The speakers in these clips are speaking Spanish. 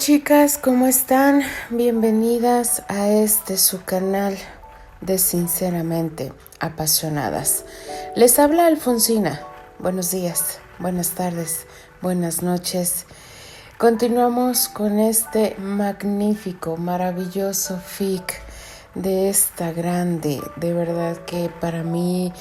chicas, ¿cómo están? Bienvenidas a su canal de Sinceramente Apasionadas. Les habla Alfonsina. Buenos días, buenas tardes, buenas noches. Continuamos con este magnífico, maravilloso fic de esta grande. De verdad que para mí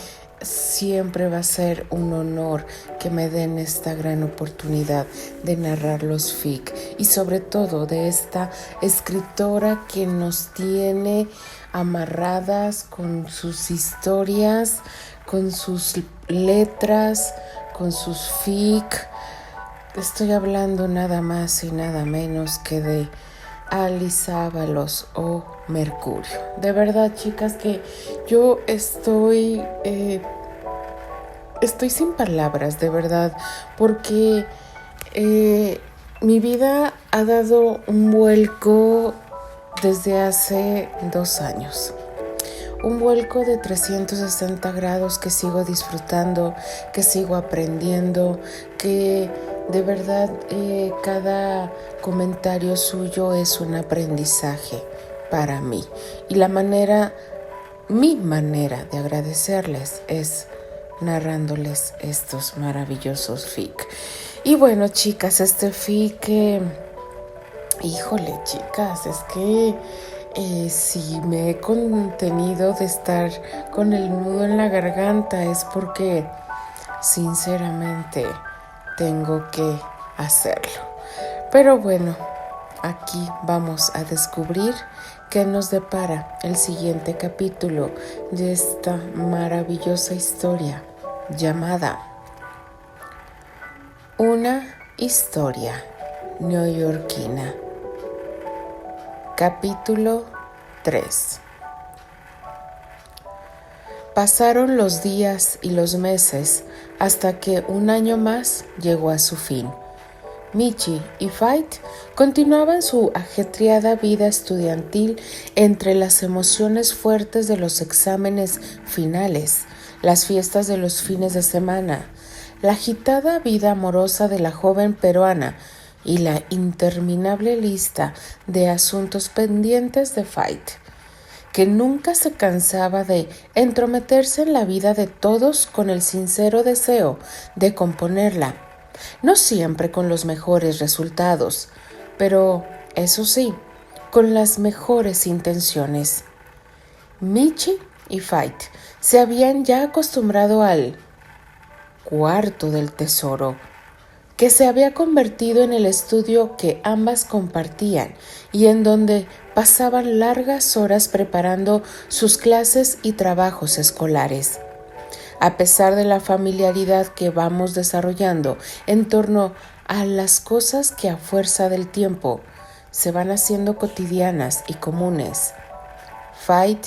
siempre va a ser un honor que me den esta gran oportunidad de narrar los fic y sobre todo de esta escritora que nos tiene amarradas con sus historias, con sus letras, con sus fic. Estoy hablando nada más y nada menos que de Alice Ábalos o Mercurio. De verdad, chicas, que yo estoy sin palabras, de verdad, porque mi vida ha dado un vuelco desde hace 2 años. Un vuelco de 360 grados que sigo disfrutando, que sigo aprendiendo, que de verdad cada comentario suyo es un aprendizaje para mí. Y mi manera de agradecerles es narrándoles estos maravillosos fic. Y bueno, chicas, este fic, híjole, chicas, es que si me he contenido de estar con el nudo en la garganta es porque sinceramente tengo que hacerlo. Pero bueno, aquí vamos a descubrir qué nos depara el siguiente capítulo de esta maravillosa historia llamada Una historia neoyorquina. Capítulo 3. Pasaron los días y los meses hasta que un año más llegó a su fin. Michi y Fait continuaban su ajetreada vida estudiantil entre las emociones fuertes de los exámenes finales, las fiestas de los fines de semana, la agitada vida amorosa de la joven peruana y la interminable lista de asuntos pendientes de Fait, que nunca se cansaba de entrometerse en la vida de todos con el sincero deseo de componerla, no siempre con los mejores resultados, pero eso sí, con las mejores intenciones. Michi y Fait se habían ya acostumbrado al cuarto del tesoro, que se había convertido en el estudio que ambas compartían y en donde pasaban largas horas preparando sus clases y trabajos escolares. A pesar de la familiaridad que vamos desarrollando en torno a las cosas que a fuerza del tiempo se van haciendo cotidianas y comunes, Fait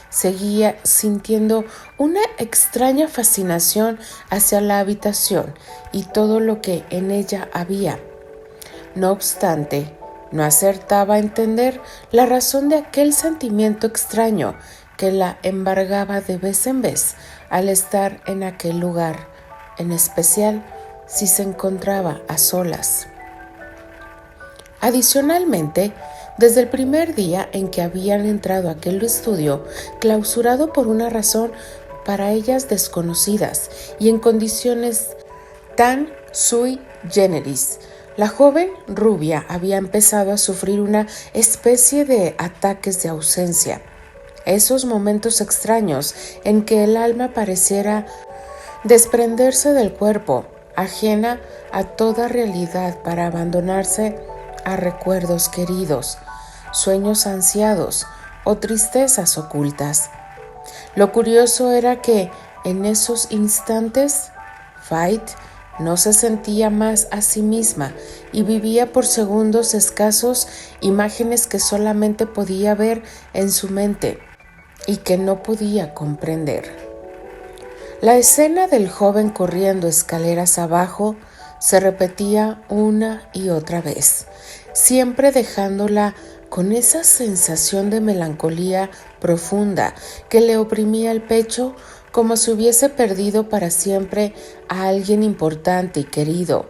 seguía sintiendo una extraña fascinación hacia la habitación y todo lo que en ella había. No obstante, no acertaba a entender la razón de aquel sentimiento extraño que la embargaba de vez en vez al estar en aquel lugar, en especial si se encontraba a solas. Adicionalmente, desde el primer día en que habían entrado a aquel estudio, clausurado por una razón para ellas desconocidas y en condiciones tan sui generis, la joven rubia había empezado a sufrir una especie de ataques de ausencia. Esos momentos extraños en que el alma pareciera desprenderse del cuerpo, ajena a toda realidad para abandonarse a recuerdos queridos, sueños ansiados o tristezas ocultas. Lo curioso era que en esos instantes Fait no se sentía más a sí misma y vivía por segundos escasos imágenes que solamente podía ver en su mente y que no podía comprender. La escena del joven corriendo escaleras abajo se repetía una y otra vez, siempre dejándola con esa sensación de melancolía profunda que le oprimía el pecho como si hubiese perdido para siempre a alguien importante y querido.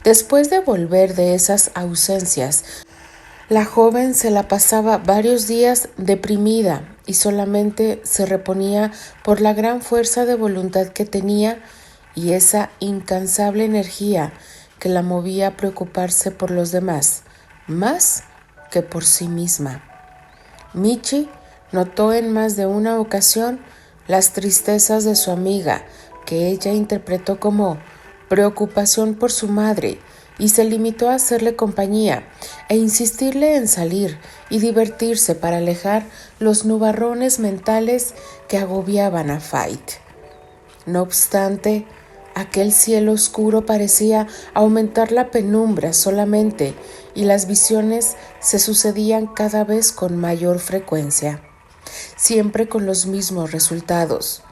Después de volver de esas ausencias, La joven se la pasaba varios días deprimida y solamente se reponía por la gran fuerza de voluntad que tenía y esa incansable energía que la movía a preocuparse por los demás, más que por sí misma. Michi notó en más de una ocasión las tristezas de su amiga, que ella interpretó como preocupación por su madre, y se limitó a hacerle compañía e insistirle en salir y divertirse para alejar los nubarrones mentales que agobiaban a Fait. No obstante, aquel cielo oscuro parecía aumentar la penumbra solamente y las visiones se sucedían cada vez con mayor frecuencia, siempre con los mismos resultados.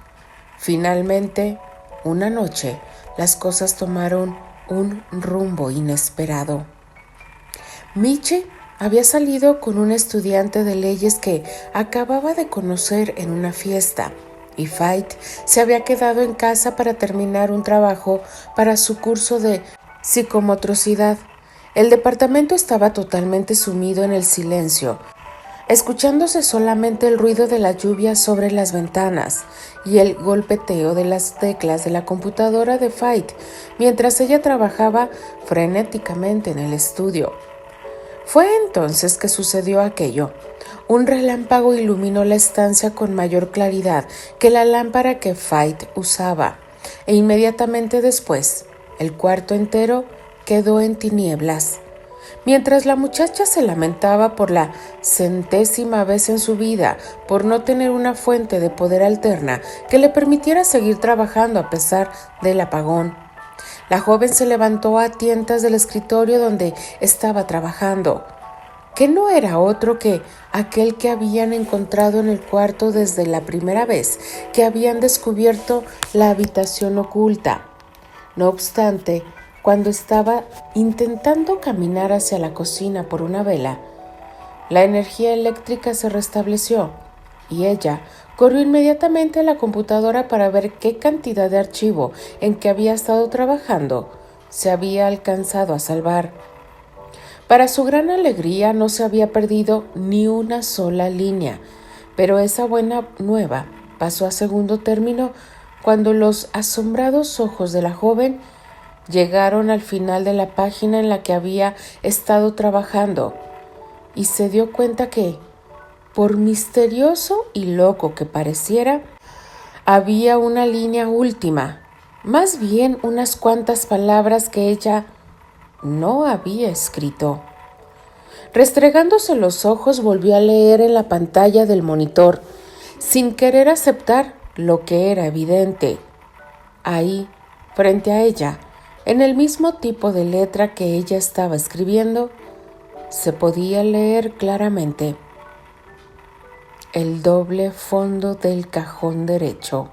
Finalmente, una noche, las cosas tomaron un rumbo inesperado. Michi había salido con un estudiante de leyes que acababa de conocer en una fiesta, y Fait se había quedado en casa para terminar un trabajo para su curso de psicomotricidad. El departamento estaba totalmente sumido en el silencio, escuchándose solamente el ruido de la lluvia sobre las ventanas y el golpeteo de las teclas de la computadora de Fait mientras ella trabajaba frenéticamente en el estudio. Fue entonces que sucedió aquello. Un relámpago iluminó la estancia con mayor claridad que la lámpara que Fait usaba, e inmediatamente después, el cuarto entero quedó en tinieblas. Mientras la muchacha se lamentaba por la 100ª vez en su vida por no tener una fuente de poder alterna que le permitiera seguir trabajando a pesar del apagón, la joven se levantó a tientas del escritorio donde estaba trabajando, que no era otro que aquel que habían encontrado en el cuarto desde la primera vez que habían descubierto la habitación oculta. No obstante, cuando estaba intentando caminar hacia la cocina por una vela, la energía eléctrica se restableció y ella corrió inmediatamente a la computadora para ver qué cantidad de archivo en que había estado trabajando se había alcanzado a salvar. Para su gran alegría no se había perdido ni una sola línea, pero esa buena nueva pasó a segundo término cuando los asombrados ojos de la joven llegaron al final de la página en la que había estado trabajando y se dio cuenta que, por misterioso y loco que pareciera, había una línea última, más bien unas cuantas palabras que ella no había escrito. Restregándose los ojos, volvió a leer en la pantalla del monitor, sin querer aceptar lo que era evidente. Ahí, frente a ella, en el mismo tipo de letra que ella estaba escribiendo, se podía leer claramente: el doble fondo del cajón derecho.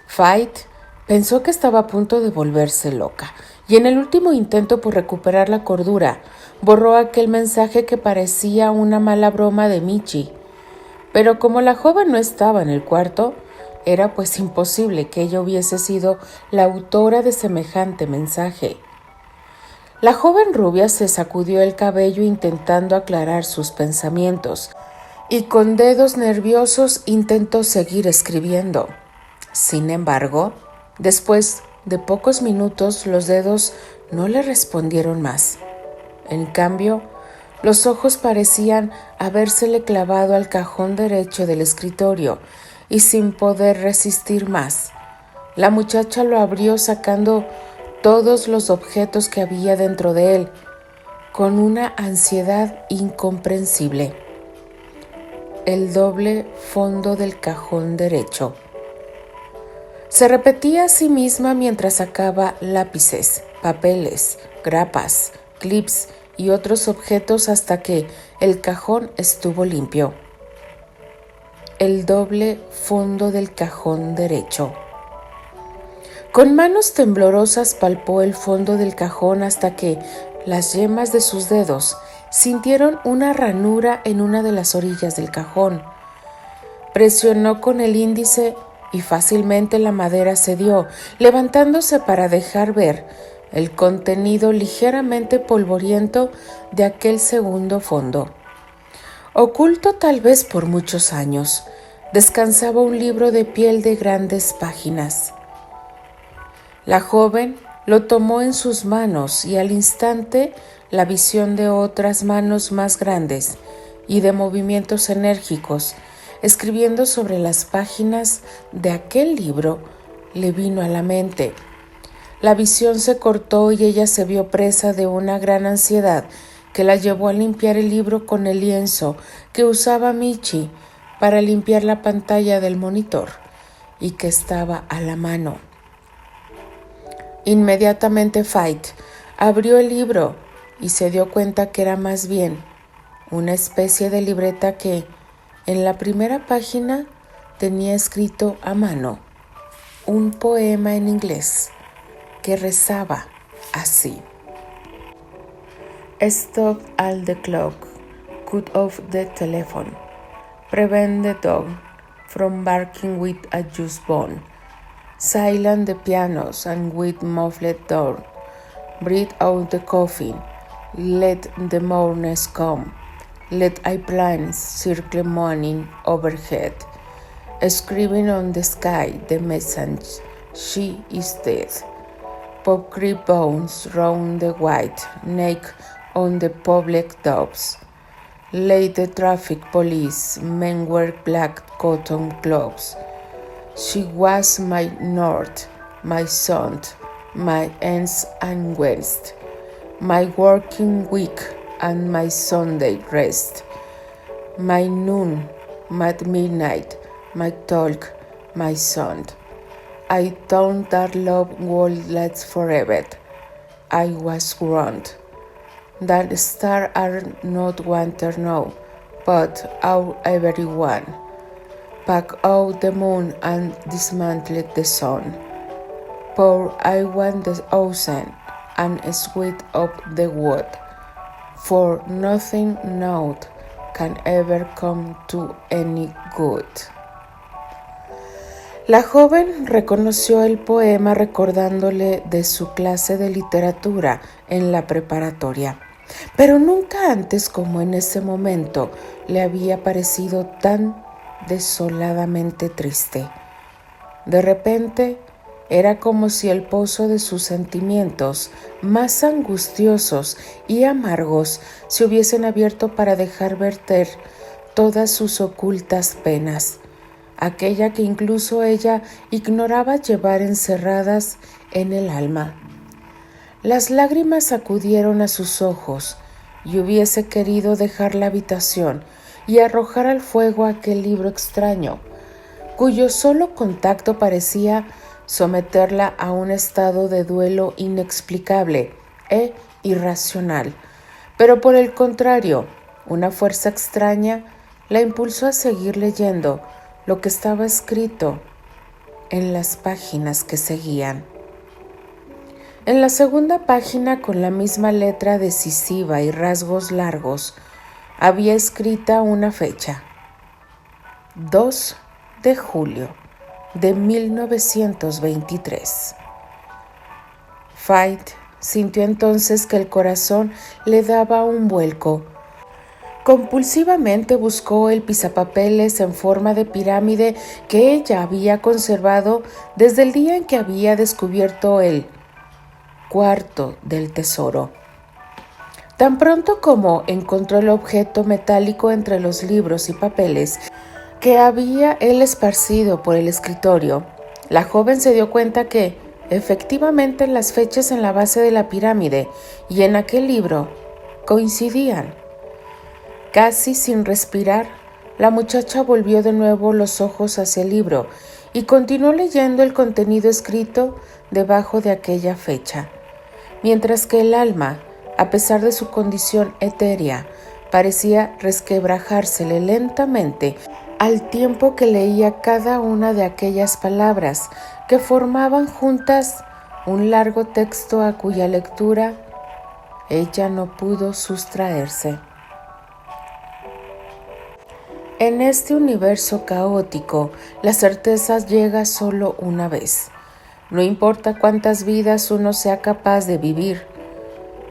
Fait pensó que estaba a punto de volverse loca, y en el último intento por recuperar la cordura, borró aquel mensaje que parecía una mala broma de Michi. Pero como la joven no estaba en el cuarto, era pues imposible que ella hubiese sido la autora de semejante mensaje. La joven rubia se sacudió el cabello intentando aclarar sus pensamientos y con dedos nerviosos intentó seguir escribiendo. Sin embargo, después de pocos minutos los dedos no le respondieron más. En cambio, los ojos parecían habérsele clavado al cajón derecho del escritorio y sin poder resistir más, la muchacha lo abrió sacando todos los objetos que había dentro de él, con una ansiedad incomprensible. El doble fondo del cajón derecho. Se repetía a sí misma mientras sacaba lápices, papeles, grapas, clips y otros objetos hasta que el cajón estuvo limpio. El doble fondo del cajón derecho. Con manos temblorosas palpó el fondo del cajón hasta que las yemas de sus dedos sintieron una ranura en una de las orillas del cajón. Presionó con el índice y fácilmente la madera cedió, levantándose para dejar ver el contenido ligeramente polvoriento de aquel segundo fondo. Oculto tal vez por muchos años, descansaba un libro de piel de grandes páginas. La joven lo tomó en sus manos y al instante la visión de otras manos más grandes y de movimientos enérgicos, escribiendo sobre las páginas de aquel libro, le vino a la mente. La visión se cortó y ella se vio presa de una gran ansiedad que la llevó a limpiar el libro con el lienzo que usaba Michi para limpiar la pantalla del monitor y que estaba a la mano. Inmediatamente Fight abrió el libro y se dio cuenta que era más bien una especie de libreta que en la primera página tenía escrito a mano un poema en inglés que rezaba así: Stop all the clock, cut off the telephone, prevent the dog from barking with a juice bone, silence the pianos and with muffled door, breathe out the coffin, let the mourners come, let airplanes circle morning overhead, scribbling on the sky the message, she is dead. Pop creep bones round the white neck on the public dogs. Lay the traffic police, men wear black cotton gloves. She was my north, my south, my ends and west, my working week and my Sunday rest, my noon, my midnight, my talk, my son. I thought that love would last forever. I was wrong. That stars are not wanted now, but out everyone. Pack out the moon and dismantle the sun. Pour I want the ocean and sweet up the wood, for nothing now can ever come to any good. La joven reconoció el poema recordándole de su clase de literatura en la preparatoria, pero nunca antes como en ese momento le había parecido tan desoladamente triste. De repente, era como si el pozo de sus sentimientos más angustiosos y amargos se hubiesen abierto para dejar verter todas sus ocultas penas, aquella que incluso ella ignoraba llevar encerradas en el alma. Las lágrimas acudieron a sus ojos y hubiese querido dejar la habitación y arrojar al fuego aquel libro extraño, cuyo solo contacto parecía someterla a un estado de duelo inexplicable e irracional, pero por el contrario, una fuerza extraña la impulsó a seguir leyendo lo que estaba escrito en las páginas que seguían. En la segunda página, con la misma letra decisiva y rasgos largos, había escrita una fecha: 2 de julio de 1923. Fight sintió entonces que el corazón le daba un vuelco. Compulsivamente buscó el pisapapeles en forma de pirámide que ella había conservado desde el día en que había descubierto el cuarto del tesoro. Tan pronto como encontró el objeto metálico entre los libros y papeles que había él esparcido por el escritorio, la joven se dio cuenta que, efectivamente, las fechas en la base de la pirámide y en aquel libro coincidían. Casi sin respirar, la muchacha volvió de nuevo los ojos hacia el libro y continuó leyendo el contenido escrito debajo de aquella fecha, mientras que el alma, a pesar de su condición etérea, parecía resquebrajársele lentamente al tiempo que leía cada una de aquellas palabras que formaban juntas un largo texto a cuya lectura ella no pudo sustraerse. En este universo caótico, la certeza llega solo una vez. No importa cuántas vidas uno sea capaz de vivir.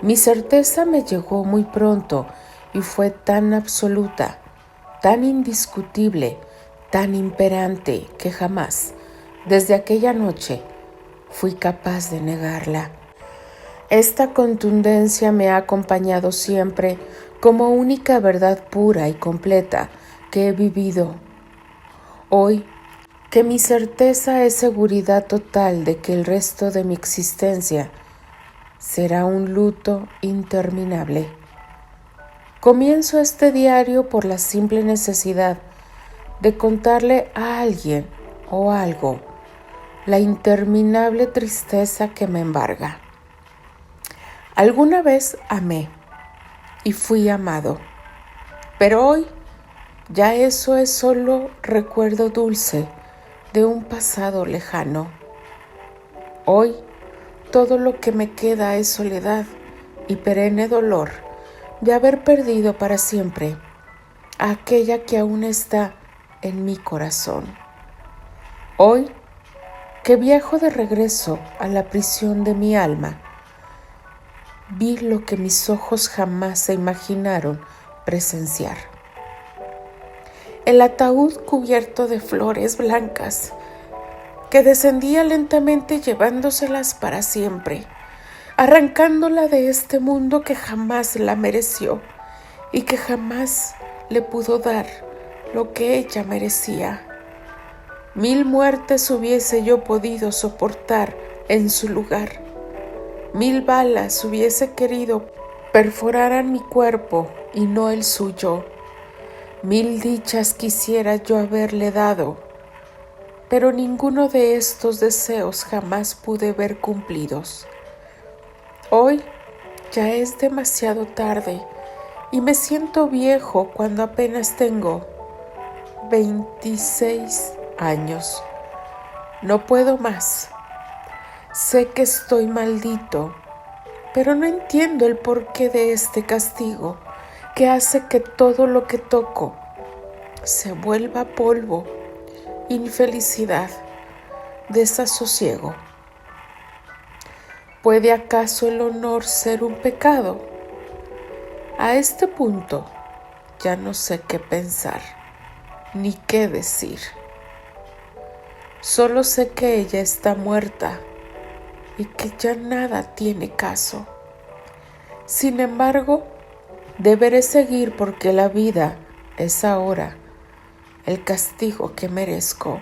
Mi certeza me llegó muy pronto y fue tan absoluta, tan indiscutible, tan imperante que jamás, desde aquella noche, fui capaz de negarla. Esta contundencia me ha acompañado siempre como única verdad pura y completa que he vivido. Hoy, que mi certeza es seguridad total de que el resto de mi existencia será un luto interminable. Comienzo este diario por la simple necesidad de contarle a alguien o algo la interminable tristeza que me embarga. Alguna vez amé y fui amado, pero hoy ya eso es solo recuerdo dulce de un pasado lejano. Hoy todo lo que me queda es soledad y perenne dolor de haber perdido para siempre a aquella que aún está en mi corazón. Hoy que viajo de regreso a la prisión de mi alma, vi lo que mis ojos jamás se imaginaron presenciar. El ataúd cubierto de flores blancas que descendía lentamente llevándoselas para siempre, arrancándola de este mundo que jamás la mereció y que jamás le pudo dar lo que ella merecía. 1000 muertes hubiese yo podido soportar en su lugar. 1000 balas hubiese querido perforaran mi cuerpo y no el suyo. 1000 dichas quisiera yo haberle dado, pero ninguno de estos deseos jamás pude ver cumplidos. Hoy ya es demasiado tarde y me siento viejo cuando apenas tengo 26 años. No puedo más. Sé que estoy maldito, pero no entiendo el porqué de este castigo que hace que todo lo que toco se vuelva polvo, infelicidad, desasosiego. ¿Puede acaso el honor ser un pecado? A este punto ya no sé qué pensar ni qué decir. Solo sé que ella está muerta y que ya nada tiene caso. Sin embargo, deberé seguir porque la vida es ahora el castigo que merezco,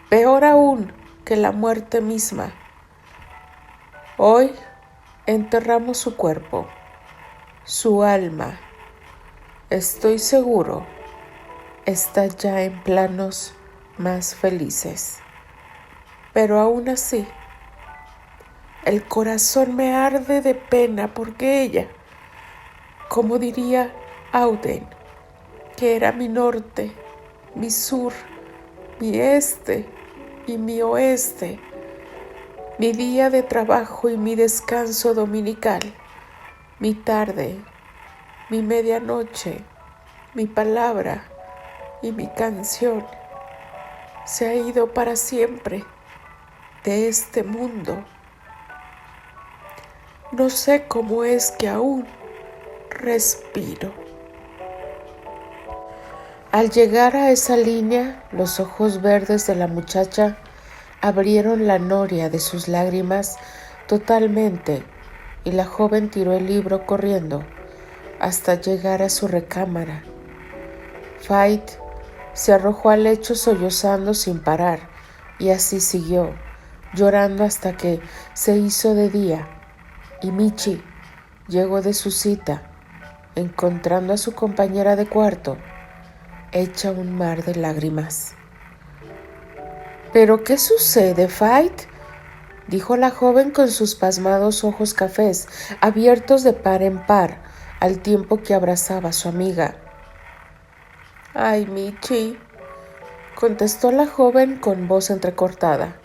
peor aún que la muerte misma. Hoy enterramos su cuerpo, su alma. Estoy seguro, está ya en planos más felices. Pero aún así, el corazón me arde de pena porque ella, como diría Auden, que era mi norte, mi sur, mi este y mi oeste, mi día de trabajo y mi descanso dominical, mi tarde, mi medianoche, mi palabra y mi canción, se ha ido para siempre de este mundo. No sé cómo es que aún respiro. Al llegar a esa línea, los ojos verdes de la muchacha abrieron la noria de sus lágrimas totalmente y la joven tiró el libro corriendo hasta llegar a su recámara. Fait se arrojó al lecho sollozando sin parar y así siguió, llorando hasta que se hizo de día y Michi llegó de su cita, encontrando a su compañera de cuarto hecha un mar de lágrimas. ¿Pero qué sucede, Fait?, dijo la joven con sus pasmados ojos cafés abiertos de par en par al tiempo que abrazaba a su amiga. Ay, Michi, contestó la joven con voz entrecortada.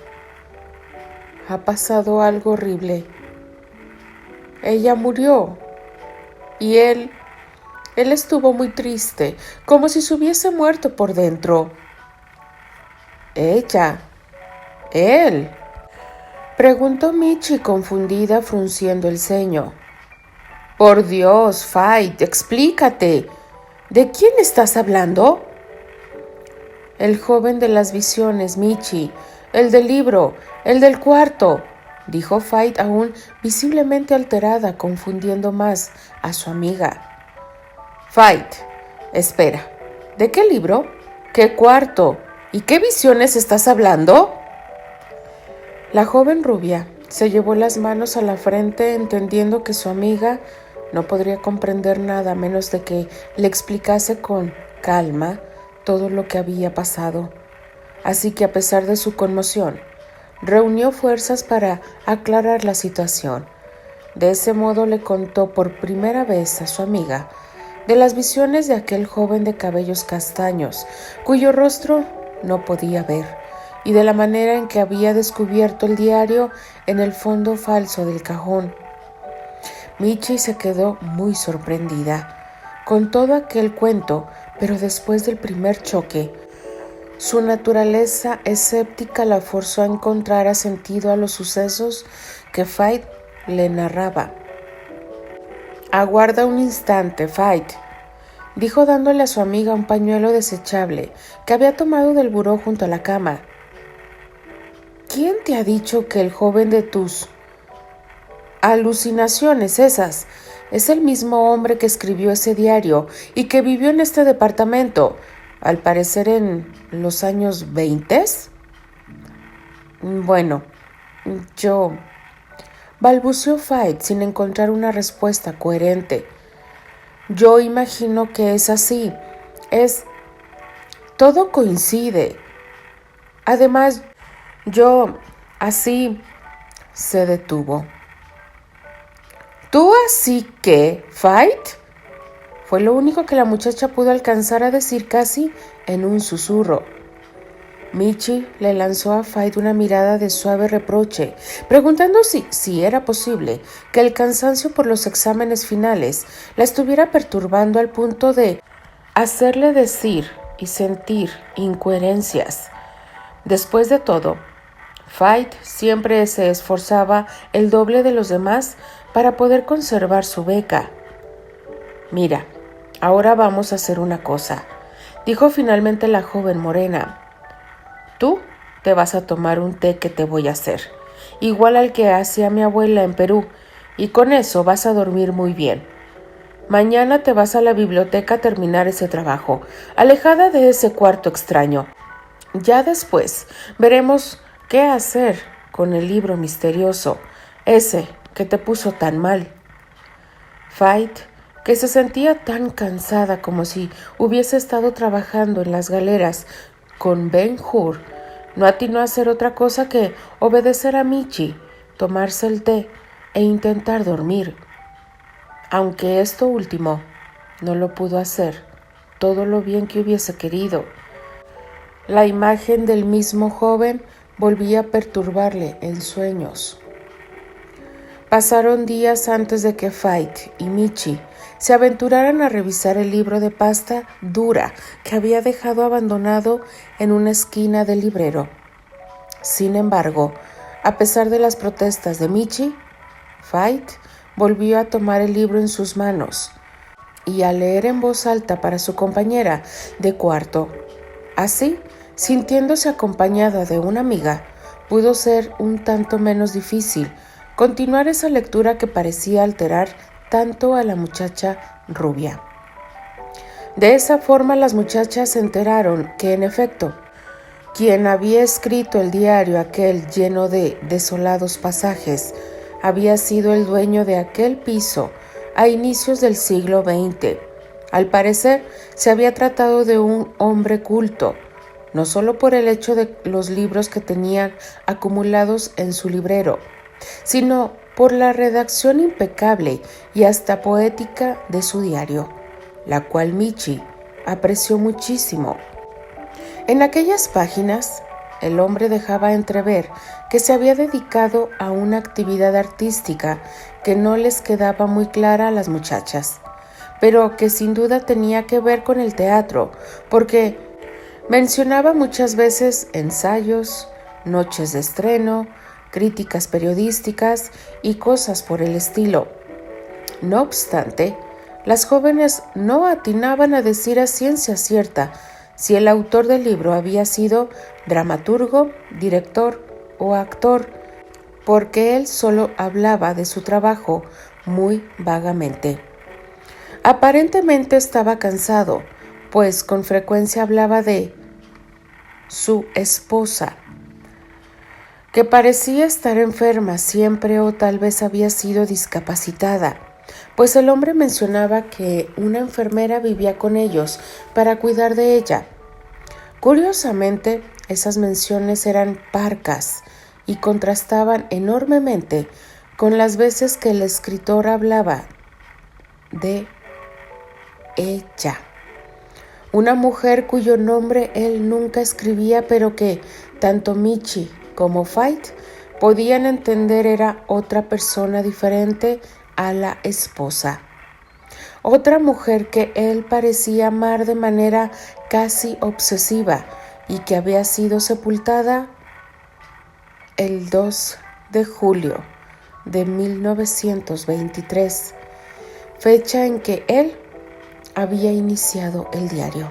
Ha pasado algo horrible. Ella murió y él estuvo muy triste, como si se hubiese muerto por dentro. Ella, él. Preguntó Michi confundida, frunciendo el ceño. Por Dios, Fight, explícate. ¿De quién estás hablando? El joven de las visiones, Michi. El del libro, el del cuarto, dijo Fight, aún visiblemente alterada, confundiendo más a su amiga. Fight, espera, ¿de qué libro? ¿Qué cuarto? ¿Y qué visiones estás hablando? La joven rubia se llevó las manos a la frente, entendiendo que su amiga no podría comprender nada a menos de que le explicase con calma todo lo que había pasado. Así que, a pesar de su conmoción, reunió fuerzas para aclarar la situación. De ese modo le contó por primera vez a su amiga de las visiones de aquel joven de cabellos castaños, cuyo rostro no podía ver, y de la manera en que había descubierto el diario en el fondo falso del cajón. Michi se quedó muy sorprendida con todo aquel cuento, pero después del primer choque, su naturaleza escéptica la forzó a encontrar sentido a los sucesos que Fight le narraba. Aguarda un instante, Fight, dijo dándole a su amiga un pañuelo desechable que había tomado del buró junto a la cama. ¿Quién te ha dicho que el joven de tus alucinaciones esas es el mismo hombre que escribió ese diario y que vivió en este departamento, al parecer en los años 20? Bueno, yo... balbuceó Fight sin encontrar una respuesta coherente. Yo imagino que es así. Todo coincide. Además, así se detuvo. ¿Tú así qué, Fight? Fue lo único que la muchacha pudo alcanzar a decir casi en un susurro. Michi le lanzó a Fight una mirada de suave reproche, preguntando si era posible que el cansancio por los exámenes finales la estuviera perturbando al punto de hacerle decir y sentir incoherencias. Después de todo, Fight siempre se esforzaba el doble de los demás para poder conservar su beca. Mira, ahora vamos a hacer una cosa, dijo finalmente la joven morena. Tú te vas a tomar un té que te voy a hacer, igual al que hacía mi abuela en Perú, y con eso vas a dormir muy bien. Mañana te vas a la biblioteca a terminar ese trabajo, alejada de ese cuarto extraño. Ya después veremos qué hacer con el libro misterioso, ese que te puso tan mal. Fight, que se sentía tan cansada como si hubiese estado trabajando en las galeras con Ben-Hur, no atinó a hacer otra cosa que obedecer a Michi, tomarse el té e intentar dormir. Aunque esto último no lo pudo hacer todo lo bien que hubiese querido. La imagen del mismo joven volvía a perturbarle en sueños. Pasaron días antes de que Fight y Michi se aventuraran a revisar el libro de pasta dura que había dejado abandonado en una esquina del librero. Sin embargo, a pesar de las protestas de Michi, Fight volvió a tomar el libro en sus manos y a leer en voz alta para su compañera de cuarto. Así, sintiéndose acompañada de una amiga, pudo ser un tanto menos difícil continuar esa lectura que parecía alterar tanto a la muchacha rubia. De esa forma las muchachas se enteraron que, en efecto, quien había escrito el diario aquel lleno de desolados pasajes había sido el dueño de aquel piso a inicios del siglo XX. Al parecer, se había tratado de un hombre culto, no solo por el hecho de los libros que tenían acumulados en su librero, sino por la redacción impecable y hasta poética de su diario, la cual Michi apreció muchísimo. En aquellas páginas, el hombre dejaba entrever que se había dedicado a una actividad artística que no les quedaba muy clara a las muchachas, pero que sin duda tenía que ver con el teatro, porque mencionaba muchas veces ensayos, noches de estreno, críticas periodísticas y cosas por el estilo. No obstante, las jóvenes no atinaban a decir a ciencia cierta si el autor del libro había sido dramaturgo, director o actor, porque él solo hablaba de su trabajo muy vagamente. Aparentemente estaba cansado, pues con frecuencia hablaba de su esposa, que parecía estar enferma siempre o tal vez había sido discapacitada, pues el hombre mencionaba que una enfermera vivía con ellos para cuidar de ella. Curiosamente, esas menciones eran parcas y contrastaban enormemente con las veces que el escritor hablaba de ella, una mujer cuyo nombre él nunca escribía, pero que tanto Michi como Fait podían entender era otra persona diferente a la esposa. Otra mujer que él parecía amar de manera casi obsesiva y que había sido sepultada el 2 de julio de 1923, fecha en que él había iniciado el diario.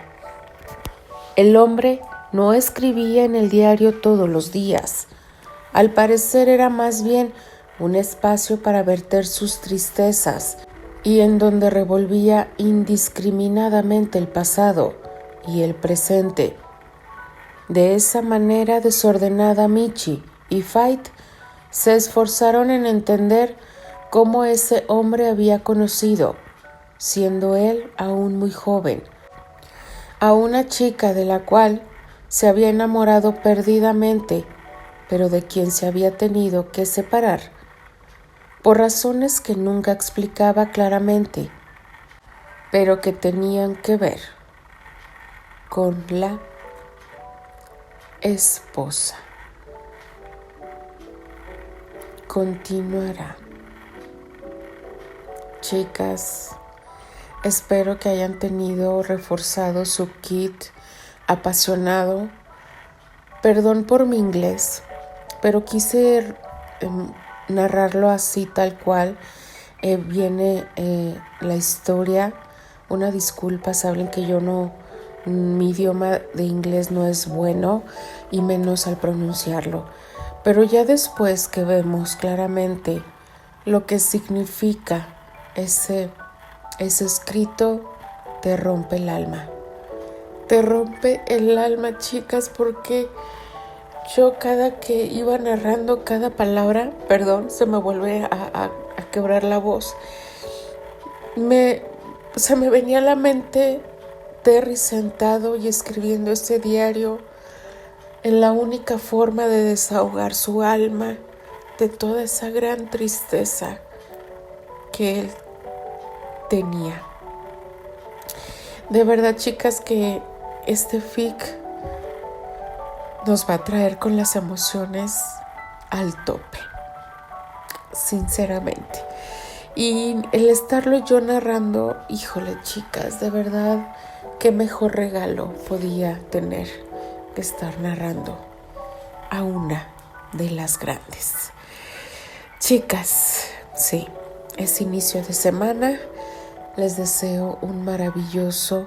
El hombre no escribía en el diario todos los días. Al parecer era más bien un espacio para verter sus tristezas y en donde revolvía indiscriminadamente el pasado y el presente. De esa manera desordenada, Michi y Fait se esforzaron en entender cómo ese hombre había conocido, siendo él aún muy joven, a una chica de la cual se había enamorado perdidamente, pero de quien se había tenido que separar, por razones que nunca explicaba claramente, pero que tenían que ver con la esposa. Continuará. Chicas, espero que hayan tenido reforzado su kit apasionado. Perdón por mi inglés, pero quise narrarlo así tal cual viene la historia. Una disculpa, saben que yo no, mi idioma de inglés no es bueno y menos al pronunciarlo. Pero ya después que vemos claramente lo que significa ese escrito, te rompe el alma. Te rompe el alma, chicas, porque yo cada que iba narrando cada palabra, perdón, se me vuelve a quebrar la voz, se me venía a la mente Terry sentado y escribiendo este diario en la única forma de desahogar su alma de toda esa gran tristeza que él tenía. De verdad, chicas, que este fic nos va a traer con las emociones al tope, sinceramente. Y el estarlo yo narrando, híjole, chicas, de verdad, qué mejor regalo podía tener que estar narrando a una de las grandes. Chicas, sí, es inicio de semana. Les deseo un maravilloso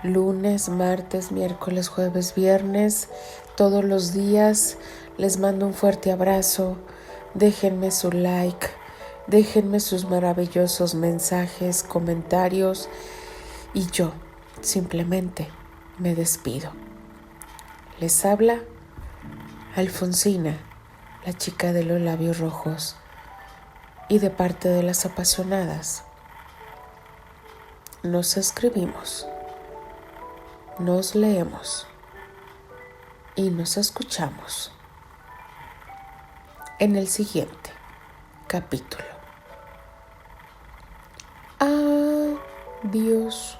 lunes, martes, miércoles, jueves, viernes, todos los días. Les mando un fuerte abrazo. Déjenme su like, déjenme sus maravillosos mensajes, comentarios y yo simplemente me despido. Les habla Alfonsina, la chica de los labios rojos, y de parte de las apasionadas. Nos escribimos, nos leemos y nos escuchamos en el siguiente capítulo. Adiós.